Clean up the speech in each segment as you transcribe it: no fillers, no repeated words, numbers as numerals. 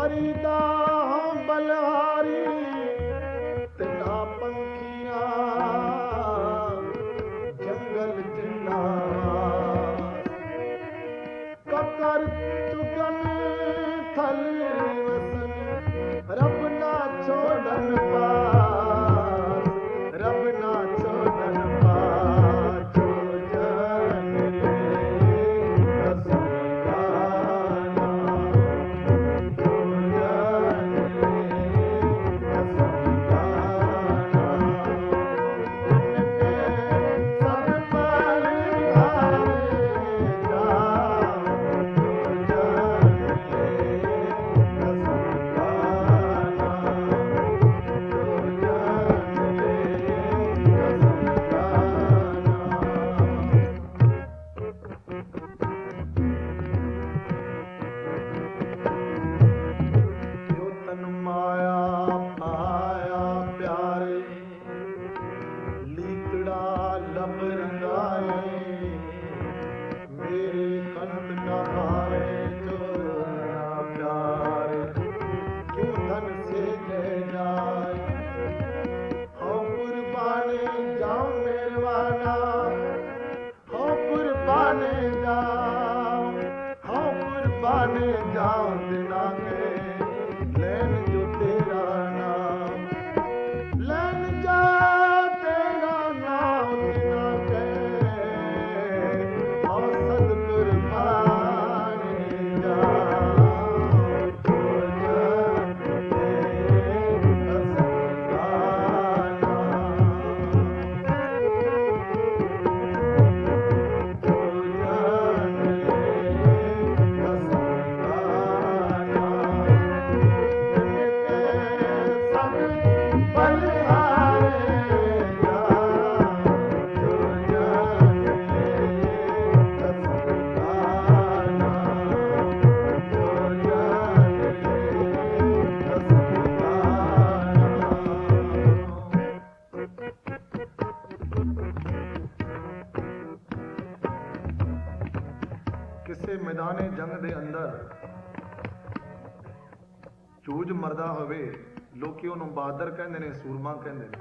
हरि दा बलहारी तिना पंखियां जंगल जिन्नावास ककर चुगन थल वसन रब ना छोड़न पास रब ना छोड़न पास जो जन मैदाने जंग दे अंदर चूज मरदा होवे लोकी उन्होंने बहादुर कहते हैं सूरमा कहते हैं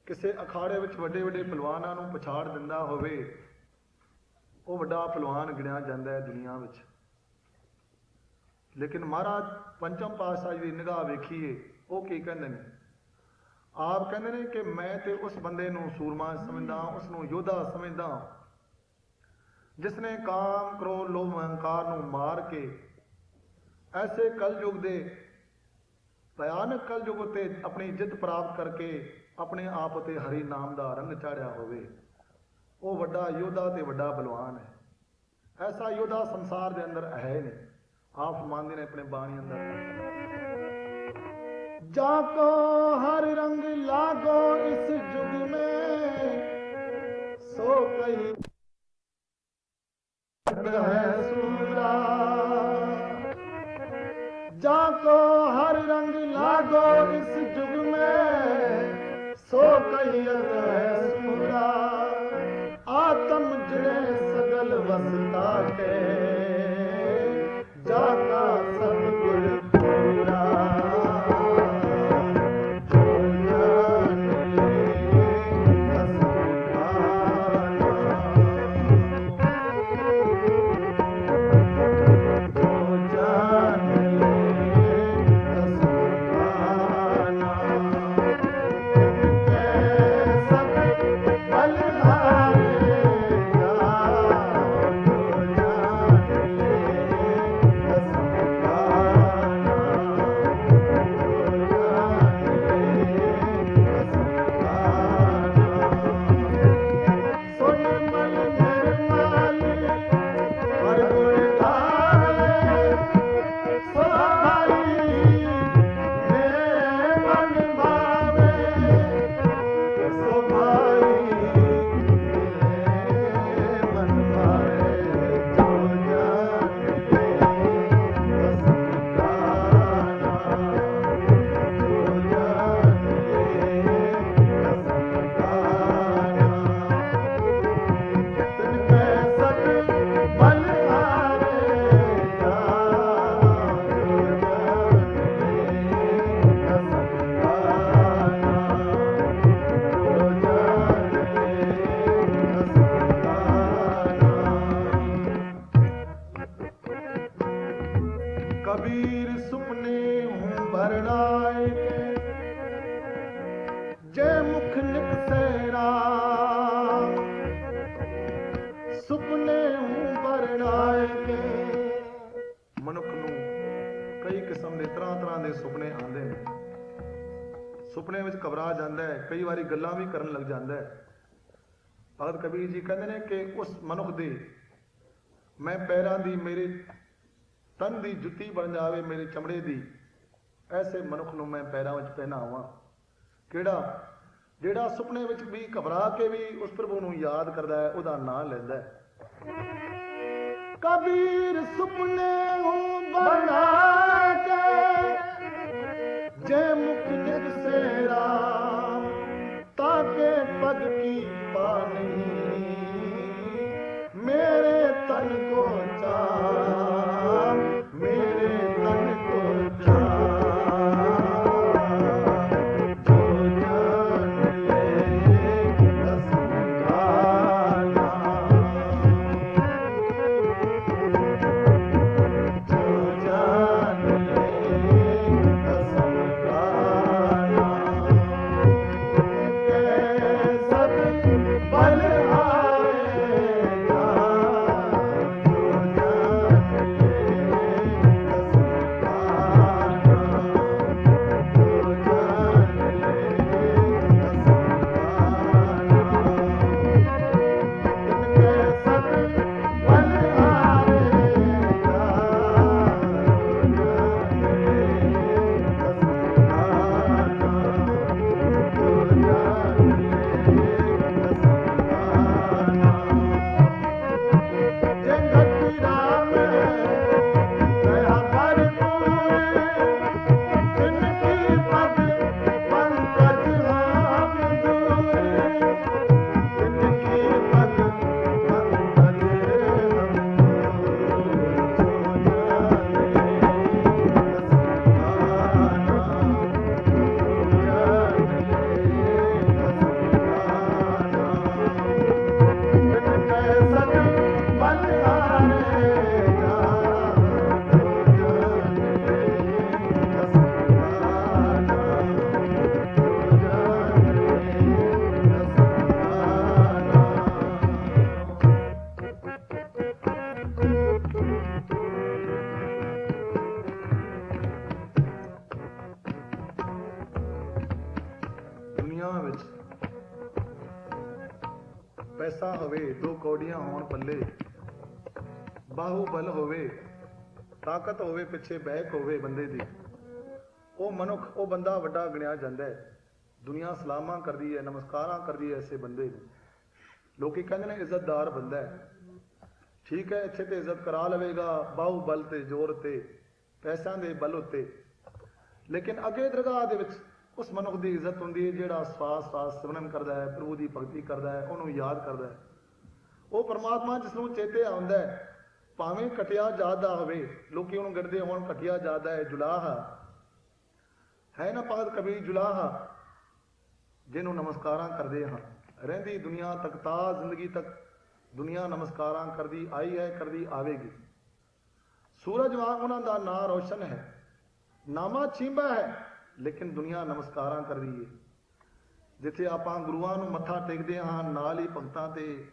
किसी अखाड़े विच वड्डे वड्डे पहलवानां नूं पछाड़ दिंदा होवे वो वड्डा पहलवान गिणिया जांदा है दुनिया विच। लेकिन महाराज पंचम पातशाह जी दी निगाह वेखीए वो की कहंदे ने आप कहंदे ने कि मैं ते उस बंदे नूं सूरमा समझदा उस नूं योद्धा समझदा जिसने काम क्रोध लोभ अहंकार नूं मार के ऐसे कलयुग दे भयानक कलयुग उत्ते अपनी जित प्राप्त करके अपने आप उत्ते हरि नाम दा रंग चाढ़िया होवे वो वड्डा योद्धा ते वड्डा बलवान है। ऐसा योद्धा संसार दे अंदर है नहीं। आप फरमांदे ने अपने बाणी अंदर जाको हर रंग लागो इस युग में सो कही है सूरा जाको हर रंग लागो इस युग में सो कहियत है सूरा आत्म जड़े सगल वसता के जाका सब गुण पूरा ਸੁਪਨੇ ਬਰਨਾਏ ਕੇ। ਮਨੁੱਖ ਨੂੰ ਕਈ ਕਿਸਮ ਦੇ ਤਰ੍ਹਾਂ ਦੇ ਸੁਪਨੇ ਆਉਂਦੇ ਨੇ। ਸੁਪਨੇ ਵਿੱਚ ਘਬਰਾ ਜਾਂਦਾ ਹੈ, ਕਈ ਵਾਰੀ ਗੱਲਾਂ ਵੀ ਕਰਨ ਲੱਗ ਜਾਂਦਾ ਹੈ। ਭਗਤ ਕਬੀਰ ਜੀ ਕਹਿੰਦੇ ਨੇ ਕਿ ਉਸ ਮਨੁੱਖ ਦੇ ਮੈਂ ਪੈਰਾਂ ਦੀ, ਮੇਰੇ ਤਨ ਦੀ ਜੁੱਤੀ ਬਣ ਜਾਵੇ ਮੇਰੇ ਚਮੜੇ ਦੀ, ਐਸੇ ਮਨੁੱਖ ਨੂੰ ਮੈਂ ਪੈਰਾਂ ਵਿੱਚ ਪਹਿਨਾਵਾਂ। ਕਿਹੜਾ? ਜਿਹੜਾ ਸੁਪਨੇ ਵਿੱਚ ਵੀ ਘਬਰਾ ਕੇ ਵੀ ਉਸ ਪ੍ਰਭੂ ਨੂੰ ਯਾਦ ਕਰਦਾ ਹੈ, ਉਹਦਾ ਨਾਂ ਲੈਂਦਾ ਹੈ। ਕਬੀਰ ਸੁਪਨੇ ਬਣਾ ਕੇ ਜੇ ਮੁਖ ਜਗ ਸੇ ਰਾਮ, ਤਾਕੇ ਪਗ ਕੀ ਪਾ ਨਹੀਂ ਮੇਰੇ ਤਨ को चाम, मेरे तन को चाम। जो जान ले कसम खाना, जो जान ले कसम खाना, के सब बल ਪੈਸਾ ਹੋਵੇ, ਦੋ ਕੌਡੀਆਂ ਹੋਣ ਪੱਲੇ, ਬਾਹੂਬਲ ਹੋਵੇ, ਤਾਕਤ ਹੋਵੇ, ਪਿੱਛੇ ਬਹਿਕ ਹੋਵੇ ਬੰਦੇ ਦੀ, ਉਹ ਮਨੁੱਖ, ਉਹ ਬੰਦਾ ਵੱਡਾ ਗਿਣਿਆ ਜਾਂਦਾ ਹੈ। ਦੁਨੀਆ ਸਲਾਮਾਂ ਕਰਦੀ ਹੈ, ਨਮਸਕਾਰਾਂ ਕਰਦੀ ਹੈ ਐਸੇ ਬੰਦੇ ਨੂੰ। ਲੋਕੀ ਕਹਿੰਦੇ ਨੇ ਇੱਜ਼ਤਦਾਰ ਬੰਦਾ ਹੈ। ਠੀਕ ਹੈ, ਇੱਥੇ ਤੇ ਇੱਜ਼ਤ ਕਰਾ ਲਵੇਗਾ ਬਾਹੂਬਲ ਤੇ ਜ਼ੋਰ ਤੇ, ਪੈਸਿਆਂ ਦੇ ਬਲ ਉੱਤੇ, ਲੇਕਿਨ ਅੱਗੇ ਦਰਗਾਹ ਦੇ ਵਿੱਚ ਉਸ ਮਨੁੱਖ ਦੀ ਇੱਜ਼ਤ ਹੁੰਦੀ ਹੈ ਜਿਹੜਾ ਸਵਾਸ ਸਿਮਰਨ ਕਰਦਾ ਹੈ, ਪ੍ਰਭੂ ਦੀ ਭਗਤੀ ਕਰਦਾ ਹੈ, ਉਹਨੂੰ ਯਾਦ ਕਰਦਾ ਹੈ। ਉਹ ਪਰਮਾਤਮਾ ਜਿਸ ਨੂੰ ਚੇਤੇ ਆਉਂਦਾ ਹੈ, ਭਾਵੇਂ ਘਟਿਆ ਜਾਤ ਦਾ ਹੋਵੇ, ਲੋਕੀ ਉਹਨੂੰ ਗਿਣਦੇ ਹੋਣ ਘਟਿਆ ਜਾਤ ਦਾ ਹੈ, ਜੁਲਾਹਾ ਹੈ ਨਾ ਭਗਤ ਕਬੀਰ, ਜੁਲਾਹਾ ਜਿਹਨੂੰ ਨਮਸਕਾਰਾਂ ਕਰਦੇ ਹਾਂ। ਰਹਿੰਦੀ ਦੁਨੀਆ ਤੱਕ ਤਾਂ ਜ਼ਿੰਦਗੀ ਤੱਕ ਦੁਨੀਆ ਨਮਸਕਾਰਾਂ ਕਰਦੀ ਆਈ ਹੈ, ਕਰਦੀ ਆਵੇਗੀ। ਸੂਰਜ ਵਾਂਗ ਉਹਨਾਂ ਦਾ ਨਾਂ ਰੋਸ਼ਨ ਹੈ, ਨਾਮਾ ਛੀਂਬਾ ਹੈ, ਲੇਕਿਨ ਦੁਨੀਆ ਨਮਸਕਾਰਾਂ ਕਰਦੀ ਹੈ। ਜਿੱਥੇ ਆਪਾਂ ਗੁਰੂਆਂ ਨੂੰ ਮੱਥਾ ਟੇਕਦੇ ਹਾਂ, ਨਾਲ ਹੀ ਭਗਤਾਂ ਤੇ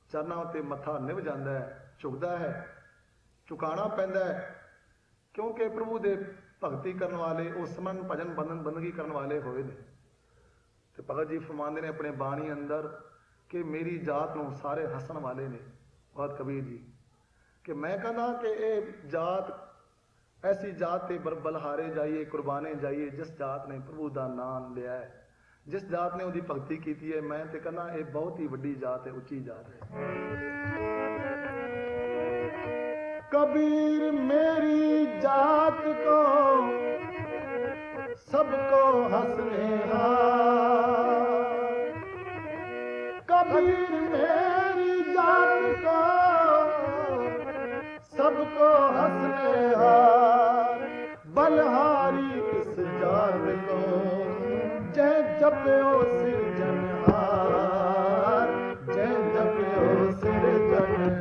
ਚਰਨਾਂ ਉੱਤੇ ਮੱਥਾ ਨਿਭ ਜਾਂਦਾ ਹੈ, ਝੁਕਦਾ ਹੈ, ਝੁਕਾਣਾ ਪੈਂਦਾ ਹੈ, ਕਿਉਂਕਿ ਪ੍ਰਭੂ ਦੇ ਭਗਤੀ ਕਰਨ ਵਾਲੇ, ਉਹ ਸਿਮਰਨ ਭਜਨ ਬੰਦਗੀ ਕਰਨ ਵਾਲੇ ਹੋਏ ਨੇ। ਤੇ ਭਗਤ ਜੀ ਫਰਮਾਉਂਦੇ ਨੇ ਆਪਣੇ ਬਾਣੀ ਅੰਦਰ ਕਿ ਮੇਰੀ ਜਾਤ ਨੂੰ ਸਾਰੇ ਹੱਸਣ ਵਾਲੇ ਨੇ। ਭਗਤ ਕਬੀਰ ਜੀ ਕਿ ਮੈਂ ਕਹਿੰਦਾ ਕਿ ਇਹ ਜਾਤ ਐਸੀ ਜਾਤ ਤੇ ਬਲਹਾਰੇ ਜਾਈਏ, ਕੁਰਬਾਨੇ ਜਾਈਏ, ਜਿਸ ਜਾਤ ਨੇ ਪ੍ਰਭੂ ਦਾ ਨਾਮ ਲਿਆ ਹੈ, ਜਿਸ ਜਾਤ ਨੇ ਉਹਦੀ ਭਗਤੀ ਕੀਤੀ ਹੈ। ਮੈਂ ਤੇ ਕਹਿੰਦਾ ਇਹ ਬਹੁਤ ਹੀ ਵੱਡੀ ਜਾਤ ਹੈ, ਉੱਚੀ ਜਾਤ ਹੈ। कबीर मेरी जात को सबको हंसने कबीर मेरी जात को सबको हंसने बलहारी इस जात को जय जप्यो सिरजनहार, जय जप्यो सिरजनहार।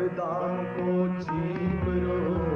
विदाम को छीप रो